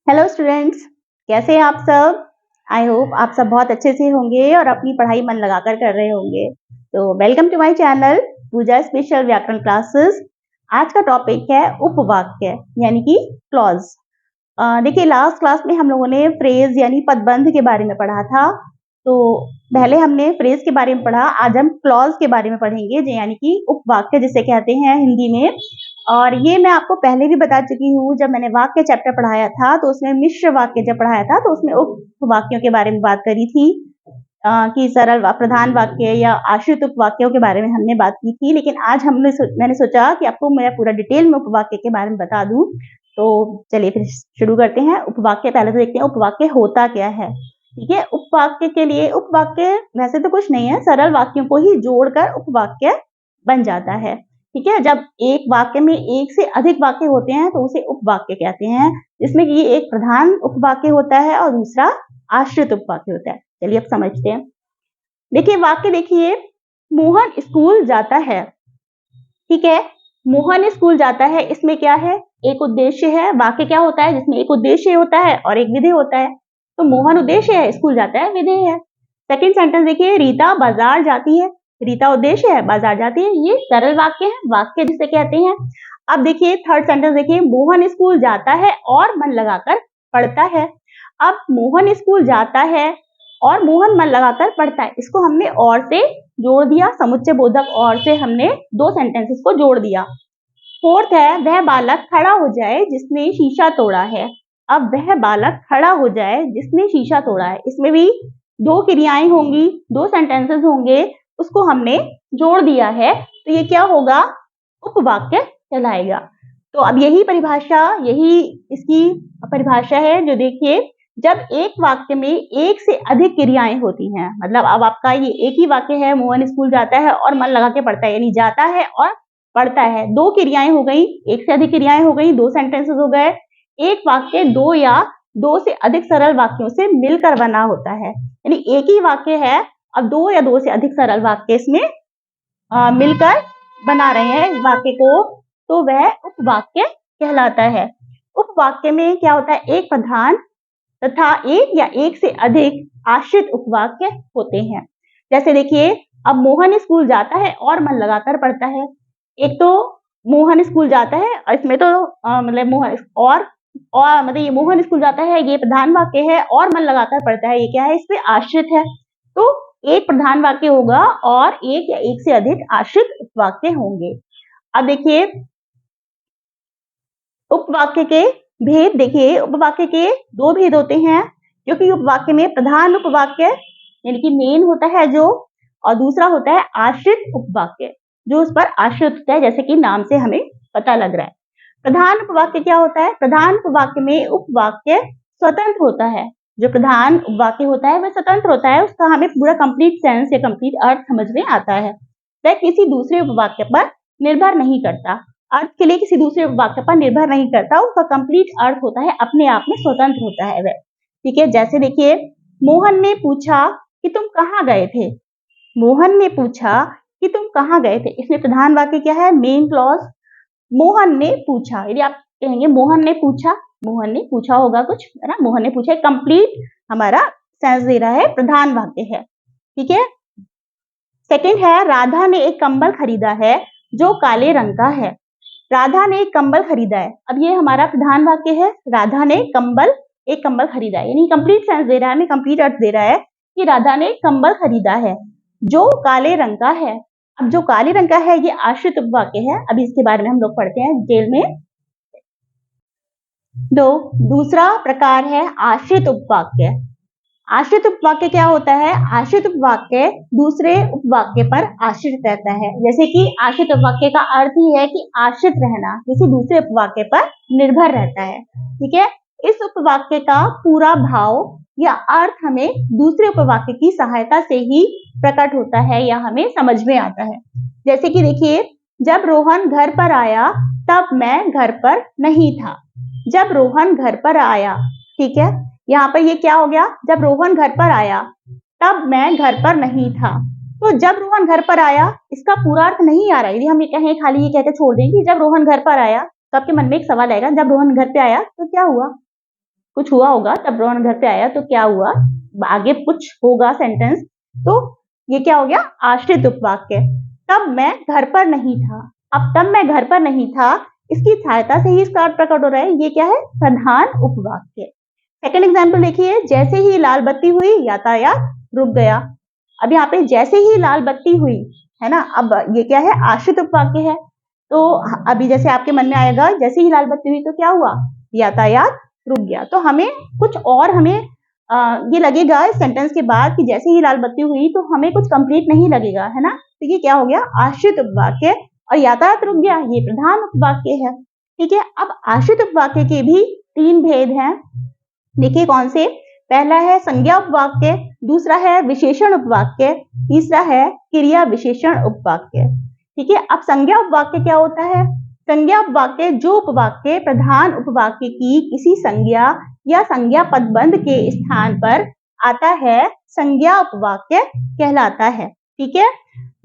Hello students, कैसे हैं आप सब। आई होप आप सब बहुत अच्छे से होंगे और अपनी पढ़ाई मन लगाकर कर रहे होंगे। तो welcome to my channel Pooja special व्याकरण क्लासेस। आज का टॉपिक है उपवाक्य यानी कि क्लॉज। देखिए, लास्ट क्लास में हम लोगों ने फ्रेज यानी पदबंध के बारे में पढ़ा था। तो पहले हमने फ्रेज के बारे में पढ़ा, आज हम क्लॉज के बारे में पढ़ेंगे यानी कि उपवाक्य जिसे कहते हैं हिंदी में। और ये मैं आपको पहले भी बता चुकी हूँ, जब मैंने वाक्य चैप्टर पढ़ाया था तो उसमें मिश्र वाक्य जब पढ़ाया था तो उसमें उपवाक्यों के बारे में बात करी थी कि सरल प्रधान वाक्य या आश्रित उपवाक्यों के बारे में हमने बात की थी। लेकिन आज मैंने सोचा कि आपको मैं पूरा डिटेल में उपवाक्य के बारे में बता दूं। तो चलिए फिर शुरू करते हैं। उपवाक्य पहले तो देखते हैं उपवाक्य होता क्या है। ठीक है, उपवाक्य के लिए उपवाक्य वैसे तो कुछ नहीं है, सरल वाक्यों को ही जोड़कर उपवाक्य बन जाता है। ठीक है, जब एक वाक्य में एक से अधिक वाक्य होते हैं तो उसे उपवाक्य कहते हैं, जिसमें कि एक प्रधान उपवाक्य होता है और दूसरा आश्रित उपवाक्य होता है। चलिए अब समझते हैं। देखिए वाक्य, देखिए मोहन स्कूल जाता है। ठीक है, मोहन स्कूल जाता है, इसमें क्या है, एक उद्देश्य है। वाक्य क्या होता है जिसमें एक उद्देश्य होता है और एक विधेय होता है। तो मोहन उद्देश्य है, स्कूल जाता है विधेय है। सेकंड सेंटेंस देखिए, रीता बाजार जाती है। रीता उद्देश्य है, बाजार जाती है, ये सरल वाक्य है, वाक्य जिसे कहते हैं। अब देखिए थर्ड सेंटेंस देखिए, मोहन स्कूल जाता है और मन लगाकर पढ़ता है। अब मोहन स्कूल जाता है और मोहन मन लगाकर पढ़ता है, इसको हमने और से जोड़ दिया, समुच्चय बोधक और से हमने दो सेंटेंसेस को जोड़ दिया। फोर्थ है, वह बालक खड़ा हो जाए जिसने शीशा तोड़ा है। अब वह बालक खड़ा हो जाए जिसने शीशा तोड़ा है, इसमें भी दो क्रियाएं होंगी, दो सेंटेंसेस होंगे, उसको हमने जोड़ दिया है, तो ये क्या होगा, उपवाक्य कहलाएगा। तो अब यही इसकी परिभाषा है जो देखिए, जब एक वाक्य में एक से अधिक क्रियाएं होती हैं, मतलब अब आपका ये एक ही वाक्य है, मोहन स्कूल जाता है और मन लगा के पढ़ता है, यानी जाता है और पढ़ता है, दो क्रियाएं हो गई, एक से अधिक क्रियाएं हो गई, दो सेंटेंसेस हो गए। एक वाक्य दो या दो से अधिक सरल वाक्यों से मिलकर बना होता है, यानी एक ही वाक्य है, अब दो या दो से अधिक सरल वाक्य इसमें मिलकर बना रहे हैं इस वाक्य को, तो वह उपवाक्य कहलाता है। उपवाक्य में क्या होता है, एक प्रधान तथा एक या एक से अधिक आश्रित उपवाक्य होते हैं। जैसे देखिए, अब मोहन स्कूल जाता है और मन लगाकर पढ़ता है। एक तो मोहन स्कूल जाता है, इसमें तो मतलब मोहन और मतलब ये मोहन स्कूल जाता है, ये प्रधान वाक्य है, और मन लगाकर पढ़ता है, ये क्या है, इसमें आश्रित है। तो एक प्रधान वाक्य होगा और एक या एक से अधिक आश्रित उपवाक्य होंगे। अब देखिए उपवाक्य के भेद, देखिए उपवाक्य के दो भेद होते हैं, क्योंकि उपवाक्य में प्रधान उपवाक्य यानी कि मेन होता है जो, और दूसरा होता है आश्रित उपवाक्य जो उस पर आश्रित होता है, जैसे कि नाम से हमें पता लग रहा है। प्रधान उपवाक्य क्या होता है, प्रधान उपवाक्य में उपवाक्य स्वतंत्र होता है। जो प्रधान उपवाक्य होता है वह स्वतंत्र होता है, उसका हमें पूरा कंप्लीट सेंस या कंप्लीट अर्थ समझ में आता है। वह किसी दूसरे उपवाक्य पर निर्भर नहीं करता, अर्थ के लिए किसी दूसरे वाक्य पर निर्भर नहीं करता, उसका कंप्लीट अर्थ होता है, अपने आप में स्वतंत्र होता है वह। ठीक है, जैसे देखिए, मोहन ने पूछा कि तुम कहाँ गए थे। मोहन ने पूछा कि तुम कहाँ गए थे, इसमें प्रधान वाक्य क्या है, मेन क्लॉज। मोहन ने पूछा, यदि आप कहेंगे मोहन ने पूछा होगा कुछ, है ना, मोहन ने पूछा, कंप्लीट हमारा सेंस दे रहा है, प्रधान वाक्य है। ठीक है, सेकंड है, राधा ने एक कंबल खरीदा है जो काले रंग का है। राधा ने एक कंबल खरीदा है, अब ये हमारा प्रधान वाक्य है, राधा ने एक कंबल खरीदा है, यानी कंप्लीट सेंस दे रहा है, हमें कंप्लीट अर्थ दे रहा है कि राधा ने एक कंबल खरीदा है जो काले रंग का है। अब जो काले रंग का है ये आश्रित उपवाक्य है, अभी इसके बारे में हम लोग पढ़ते हैं डिटेल में। दूसरा प्रकार है आश्रित उपवाक्य। आश्रित उपवाक्य क्या होता है, आश्रित उपवाक्य दूसरे उपवाक्य पर आश्रित रहता है। जैसे कि आश्रित उपवाक्य का अर्थ ही है कि आश्रित रहना, किसी दूसरे उपवाक्य पर निर्भर रहता है। ठीक है, इस उपवाक्य का पूरा भाव या अर्थ हमें दूसरे उपवाक्य की सहायता से ही प्रकट होता है या हमें समझ में आता है। जैसे कि देखिए, जब रोहन घर पर आया तब मैं घर पर नहीं था। जब रोहन घर पर आया, ठीक है, यहाँ पर ये क्या हो गया, जब रोहन घर पर आया तब मैं घर पर नहीं था। तो जब रोहन घर पर आया, इसका पूरा अर्थ नहीं आ रहा है। यदि हम ये कहें, खाली ये कहकर छोड़ दें कि जब रोहन घर पर आया, तो आपके मन में एक सवाल आएगा, जब रोहन घर पे आया तो क्या हुआ, कुछ हुआ होगा, तब रोहन घर पे आया तो क्या हुआ, आगे कुछ होगा सेंटेंस, तो ये क्या हो गया, आश्रित उपवाक्य। तब मैं घर पर नहीं था। अब तब मैं घर पर नहीं था, इसकी सहायता से ही इसका अर्थ प्रकट हो रहा है। ये क्या है, प्रधान उपवाक्य। सेकंड एग्जाम्पल देखिए, जैसे ही लाल बत्ती हुई यातायात रुक गया। अब यहाँ पे जैसे ही लाल बत्ती हुई है ना, अब ये क्या है, आश्रित उपवाक्य है। तो अभी जैसे आपके मन में आएगा, जैसे ही लाल बत्ती हुई तो क्या हुआ, यातायात रुक गया। तो हमें कुछ और हमें ये लगेगा इस सेंटेंस के बाद कि जैसे ही लाल बत्ती हुई, तो हमें कुछ कंप्लीट नहीं लगेगा, है ना। तो ये क्या हो गया, आश्रित उपवाक्य। और यातायात रुक गया, ये प्रधान उपवाक्य है। ठीक है, अब आश्रित उपवाक्य के भी 3 भेद हैं। देखिए कौन से, पहला है संज्ञा उपवाक्य, दूसरा है विशेषण उपवाक्य, तीसरा है क्रिया विशेषण उपवाक्य। ठीक है, अब संज्ञा उपवाक्य क्या होता है, संज्ञा उपवाक्य जो उपवाक्य प्रधान उपवाक्य की किसी संज्ञा या संज्ञा पदबंध के स्थान पर आता है, संज्ञा उपवाक्य कहलाता है। ठीक है,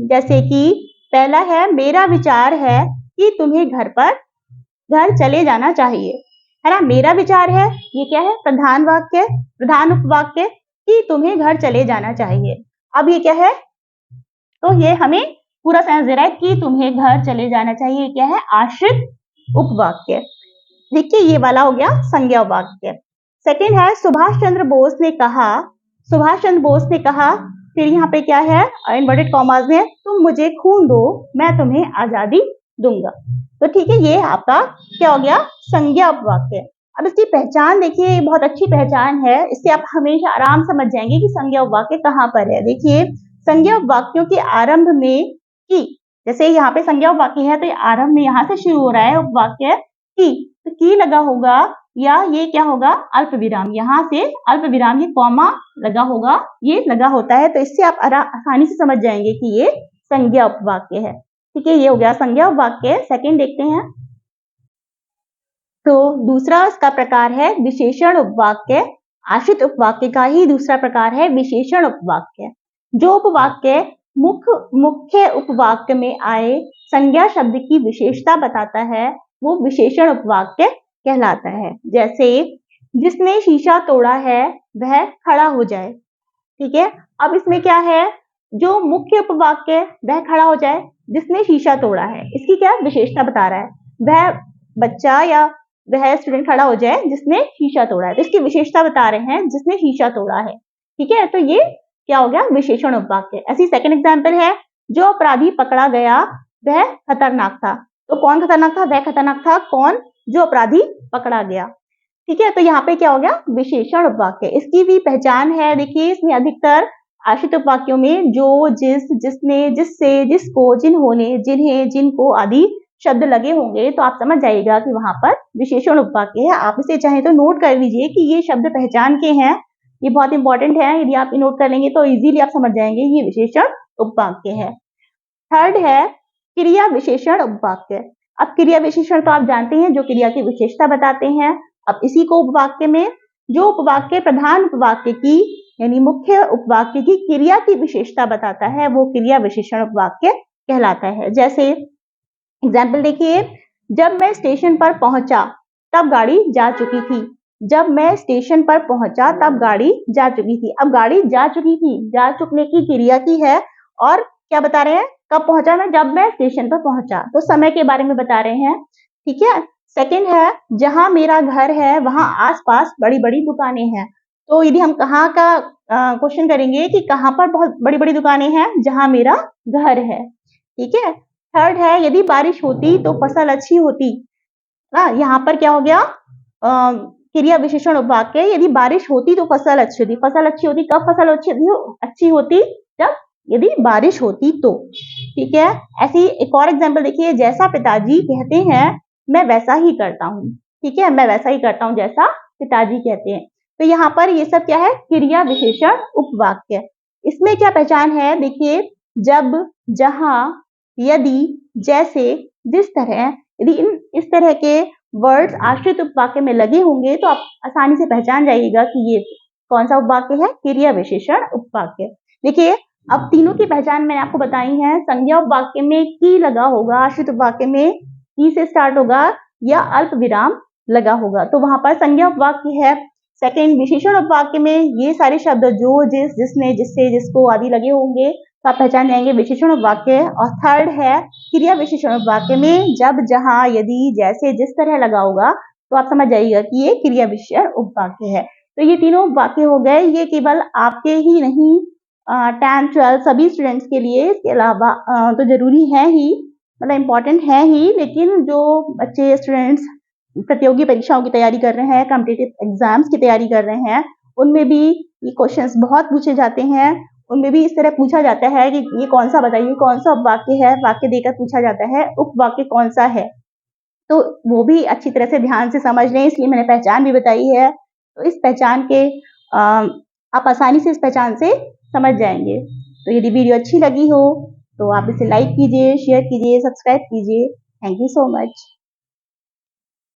जैसे कि पहला है, मेरा विचार है कि तुम्हें घर चले जाना चाहिए, है ना। मेरा विचार है, ये क्या है, प्रधान वाक्य, प्रधान उपवाक्य कि तुम्हें घर चले जाना चाहिए। अब ये क्या है, तो ये हमें पूरा सेंस दे रहा है कि तुम्हें घर चले जाना चाहिए, क्या है, आश्रित उपवाक्य। देखिए ये वाला हो गया संज्ञा वाक्य। सेकंड है, सुभाष चंद्र बोस ने कहा, सुभाष चंद्र बोस ने कहा, फिर यहाँ पे क्या है, इन्वर्टेड कॉमास में, तुम मुझे खून दो, मैं तुम्हें आजादी दूंगा। तो ठीक है, ये आपका क्या हो गया, संज्ञा उपवाक्य। अब इसकी पहचान देखिए, बहुत अच्छी पहचान है, इससे आप हमेशा आराम समझ जाएंगे कि संज्ञा उपवाक्य कहाँ पर है। देखिए संज्ञा उपवाक्यों के आरंभ में की, जैसे यहाँ पे संज्ञा उपवाक्य है तो ये आरंभ में यहाँ से शुरू हो रहा है उपवाक्य की, तो की लगा होगा, या ये क्या होगा, अल्प विराम, यहाँ से अल्प विराम, ये कॉमा लगा होगा, ये लगा होता है। तो इससे आप आसानी से समझ जाएंगे कि ये संज्ञा उपवाक्य है। ठीक है, ये हो गया संज्ञा उपवाक्य। सेकंड देखते हैं, तो दूसरा इसका प्रकार है विशेषण उपवाक्य। आश्रित उपवाक्य का ही दूसरा प्रकार है विशेषण उपवाक्य। जो उपवाक्य मुख्य उपवाक्य में आए संज्ञा शब्द की विशेषता बताता है, वो विशेषण उपवाक्य कहलाता है। जैसे जिसने शीशा तोड़ा है वह खड़ा हो जाए। ठीक है, अब इसमें क्या है, जो मुख्य उपवाक्य वह खड़ा हो जाए, जिसने शीशा तोड़ा है, इसकी क्या विशेषता बता रहा है, वह बच्चा या वह स्टूडेंट खड़ा हो जाए जिसने शीशा तोड़ा है, तो इसकी विशेषता बता रहे हैं, जिसने शीशा तोड़ा है। ठीक है, तो ये क्या हो गया, विशेषण उपवाक्य। ऐसी सेकंड एग्जांपल है, जो अपराधी पकड़ा गया वह खतरनाक था। तो कौन खतरनाक था, वह खतरनाक था, कौन, जो अपराधी पकड़ा गया। ठीक है, तो यहाँ पे क्या हो गया, विशेषण उपवाक्य। इसकी भी पहचान है, देखिए इसमें अधिकतर आश्रित उपवाक्यों में जो, जिस, जिसने, जिससे, जिसको, जिन्होंने, जिन्हें, जिनको आदि शब्द लगे होंगे, तो आप समझ जाइएगा कि वहां पर विशेषण उपवाक्य है। आप इसे चाहे तो नोट कर लीजिए कि ये शब्द पहचान के हैं, ये बहुत इंपॉर्टेंट है। यदि आप नोट कर लेंगे तो इजीली आप समझ जाएंगे ये विशेषण उपवाक्य है। थर्ड है क्रिया विशेषण उपवाक्य। अब क्रिया विशेषण तो आप जानते हैं, जो क्रिया की विशेषता बताते हैं। अब इसी को उपवाक्य में, जो उपवाक्य प्रधान उपवाक्य की यानी मुख्य उपवाक्य की क्रिया की विशेषता बताता है, वो क्रिया विशेषण उपवाक्य कहलाता है। जैसे एग्जाम्पल देखिए, जब मैं स्टेशन पर पहुंचा तब गाड़ी जा चुकी थी। जब मैं स्टेशन पर पहुंचा तब गाड़ी जा चुकी थी। अब गाड़ी जा चुकी थी, जा चुकने की क्रिया की है, और क्या बता रहे हैं, कब पहुंचा मैं, जब मैं स्टेशन पर पहुंचा, तो समय के बारे में बता रहे हैं। ठीक है, सेकंड है, जहां मेरा घर है वहां आसपास बड़ी बड़ी दुकानें हैं। तो यदि हम कहाँ का क्वेश्चन करेंगे कि कहाँ पर बहुत बड़ी बड़ी दुकानें हैं, जहां मेरा घर है। ठीक है, थर्ड है, यदि बारिश होती तो फसल अच्छी होती। यहाँ पर क्या हो गया, क्रिया विशेषण उपवाक्य। यदि बारिश होती तो फसल अच्छी होती। फसल अच्छी होती कब, फसल अच्छी होती जब, यदि बारिश होती तो। ठीक है, ऐसी एक और एग्जांपल देखिए, जैसा पिताजी कहते हैं मैं वैसा ही करता हूँ। ठीक है, मैं वैसा ही करता हूँ जैसा पिताजी कहते हैं। तो यहाँ पर ये सब क्या है, क्रिया विशेषण उपवाक्य। इसमें क्या पहचान है, देखिए जब, जहां, यदि, जैसे, जिस तरह, यदि इस तरह के वर्ड्स आश्रित उपवाक्य में लगे होंगे तो आप आसानी से पहचान जाइएगा कि ये कौन सा उपवाक्य है, क्रिया विशेषण उपवाक्य। देखिए अब तीनों की पहचान मैंने आपको बताई है। संज्ञा उपवाक्य में की लगा होगा, आश्रित उपवाक्य में की से स्टार्ट होगा या अल्प विराम लगा होगा। तो वहां पर संज्ञा उपवाक्य है, सेकंड, विशेषण उपवाक्य में ये सारे शब्द जो, जिस, जिसने, जिससे, जिसको आदि लगे होंगे तो आप पहचान जाएंगे विशेषण उपवाक्य। और थर्ड है क्रिया विशेषण उपवाक्य में जब, जहां, यदि, जैसे, जिस तरह लगा होगा तो आप समझ जाइएगा कि ये क्रिया विशेषण उपवाक्य है। तो ये तीनों वाक्य हो गए। ये केवल आपके ही नहीं, 10th 12th सभी स्टूडेंट्स के लिए, इसके अलावा तो जरूरी है ही, मतलब इम्पोर्टेंट है ही, लेकिन जो बच्चे स्टूडेंट्स प्रतियोगी परीक्षाओं की तैयारी कर रहे हैं, कॉम्पिटिटिव एग्जाम्स की तैयारी कर रहे हैं, उनमें भी ये क्वेश्चंस बहुत पूछे जाते हैं। उनमें भी इस तरह पूछा जाता है कि ये कौन सा बताइए, कौन सा उपवाक्य है, वाक्य देकर पूछा जाता है उपवाक्य कौन सा है। तो वो भी अच्छी तरह से ध्यान से समझ लें, इसलिए मैंने पहचान भी बताई है। तो इस पहचान के आप आसानी से इस पहचान से समझ जाएंगे। तो यदि वीडियो अच्छी लगी हो तो आप इसे लाइक कीजिए, शेयर कीजिए, सब्सक्राइब कीजिए। Thank you so much.